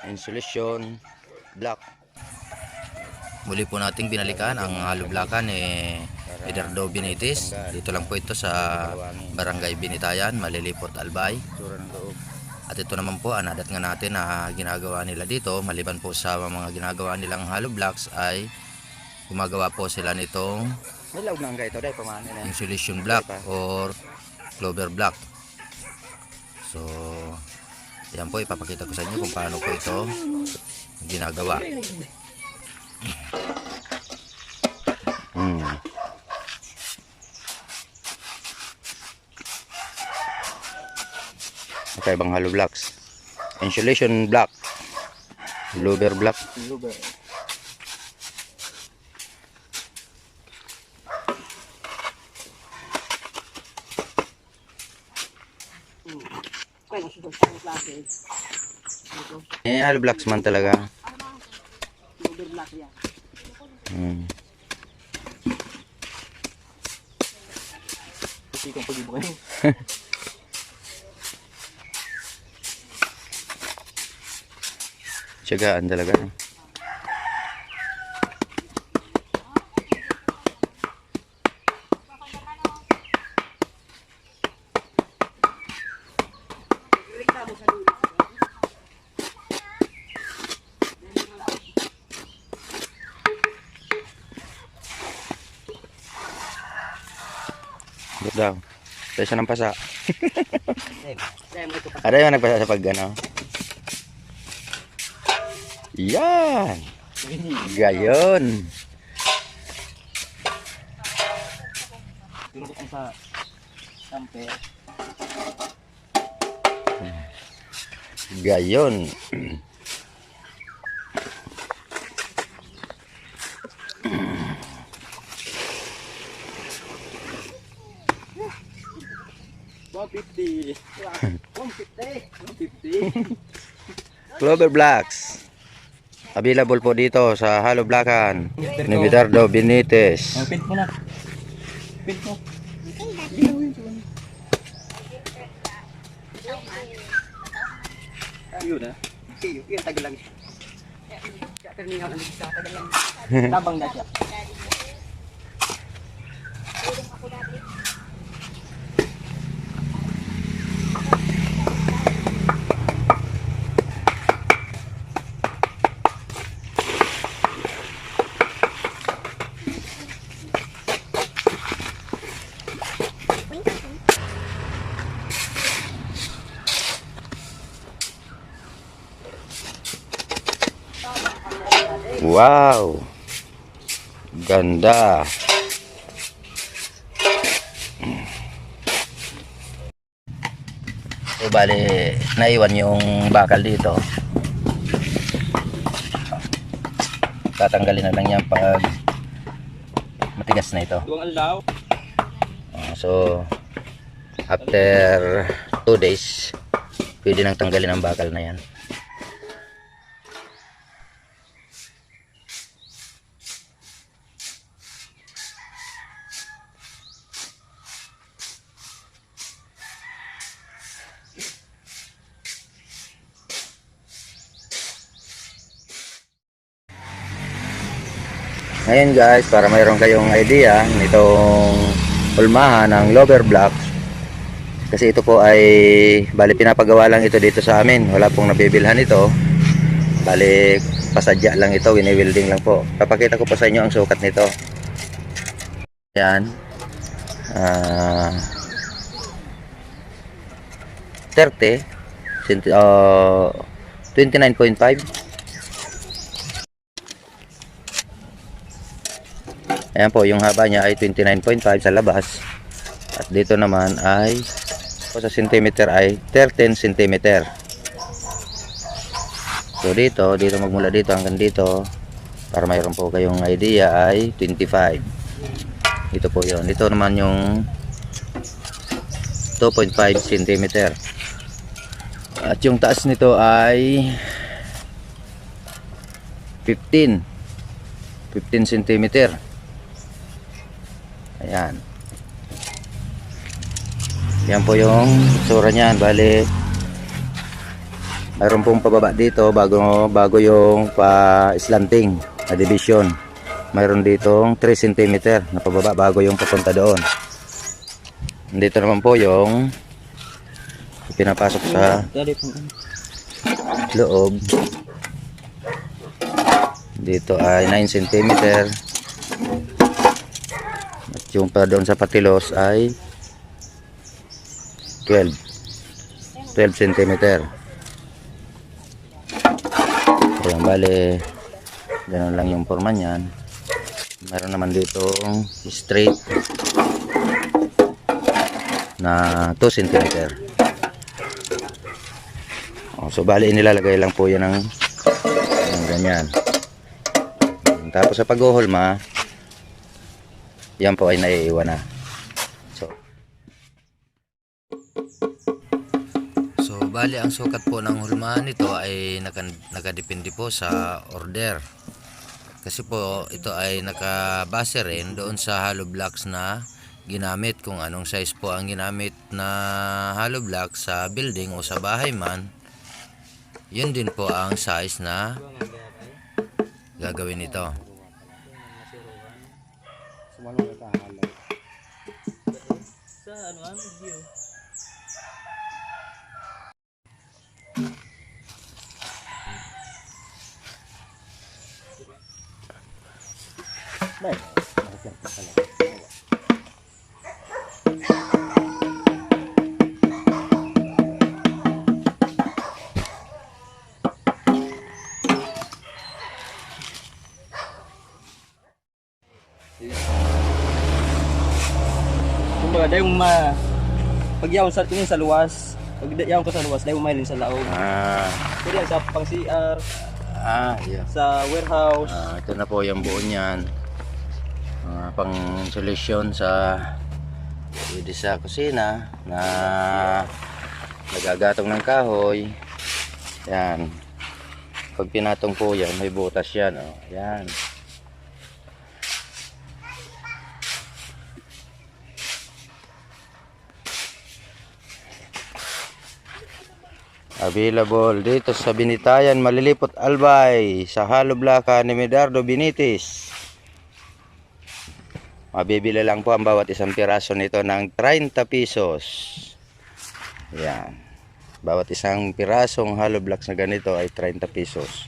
insulation block. Muli po nating binalikan ang hollow blockan Ederdo Benitez. Dito lang po ito sa Barangay Binitayan, Malilipot, Albay. Tura ng loob. At ito naman po ang nadat nga natin na ginagawa nila dito. Maliban po sa mga ginagawa nilang hollow blocks ay gumagawa po sila nitong May laog na ang ito dahil pamana na. insulation block or clover block. So yan po, ipapakita ko sa inyo kung paano po ito ginagawa. Ibang hollow blocks. Insulation block. Clover block. Hollow blocks man talaga. Tiyagaan talaga. Look daw. Tayo siya ng pasa. Ada yung nagpasa sa pag ano. Yan. Gayon. Sa samper. Gayon. Clover blocks. Available po dito sa hollow blockan ni Ederdo Benitez. Pint mo na. Pint mo. Yun na. Yun, tagal lang. Tabang na siya. Wow. Ganda. So bali, naiwan yung bakal dito. Tatanggalin na lang yan pag matigas na ito. Tuwang alaw. So after 2 days pwede nang tanggalin ang bakal na yan. Ngayon guys, para mayroon kayong idea nitong hulmahan ng clover blocks, kasi ito po ay bali pinapagawa lang ito dito sa amin, wala pong nabibilhan ito, bali pasadya lang ito, wini-welding lang po. Papakita ko po sa inyo ang sukat nito. Yan, 29.5. Ayan po, yung haba niya ay 29.5 sa labas. At dito naman ay sa centimeter ay 13 cm. So dito magmula dito hanggang dito, para mayroon po kayong idea, ay 25. Ito po yun. Dito naman yung 2.5 cm. At yung taas nito ay 15 cm. Ayan. Yan po yung tsura niyan. Bali Mayroon pong pababa dito bago yung pa-slanting na division. Mayroon ditong 3 cm na pababa bago yung papunta doon. Dito naman po yung pinapasok sa Dali po. loob. Dito ay 9 cm. At yung pa doon sa patilos ay 12 cm. Ayan, bale ganun lang yung forma niyan. Meron naman dito straight na 2 cm. So bale inilalagay lang po yan ng ganyan. Tapos sa paghuhulma, yan po ay naiiwan na. So bali ang sukat po ng hulmahan nito ay nakadepende po sa order. Kasi po ito ay nakabase rin doon sa hollow blocks na ginamit, kung anong size po ang ginamit na hollow block sa building o sa bahay man. Yun din po ang size na gagawin nito. Sa ano ang view? Kumbaga dahil pagyaon sa tingin sa luwas, pagyaon ko sa luwas dahil mailin sa laog. Pwede yan sa pang CR, Yeah. sa warehouse. Ito na po yung buo niyan. Pang solution sa pwede sa kusina na nagagatong ng kahoy. Yan. Pag pinatong po yan, may butas yan. Oh. Yan. Available dito sa Binitayan, Malilipot, Albay, sa hollow block ni Medardo Benitez. Mabibili lang po ang bawat isang piraso nito ng 30 pesos. Yan. Bawat isang pirasong hollow blocks na ganito ay 30 pesos.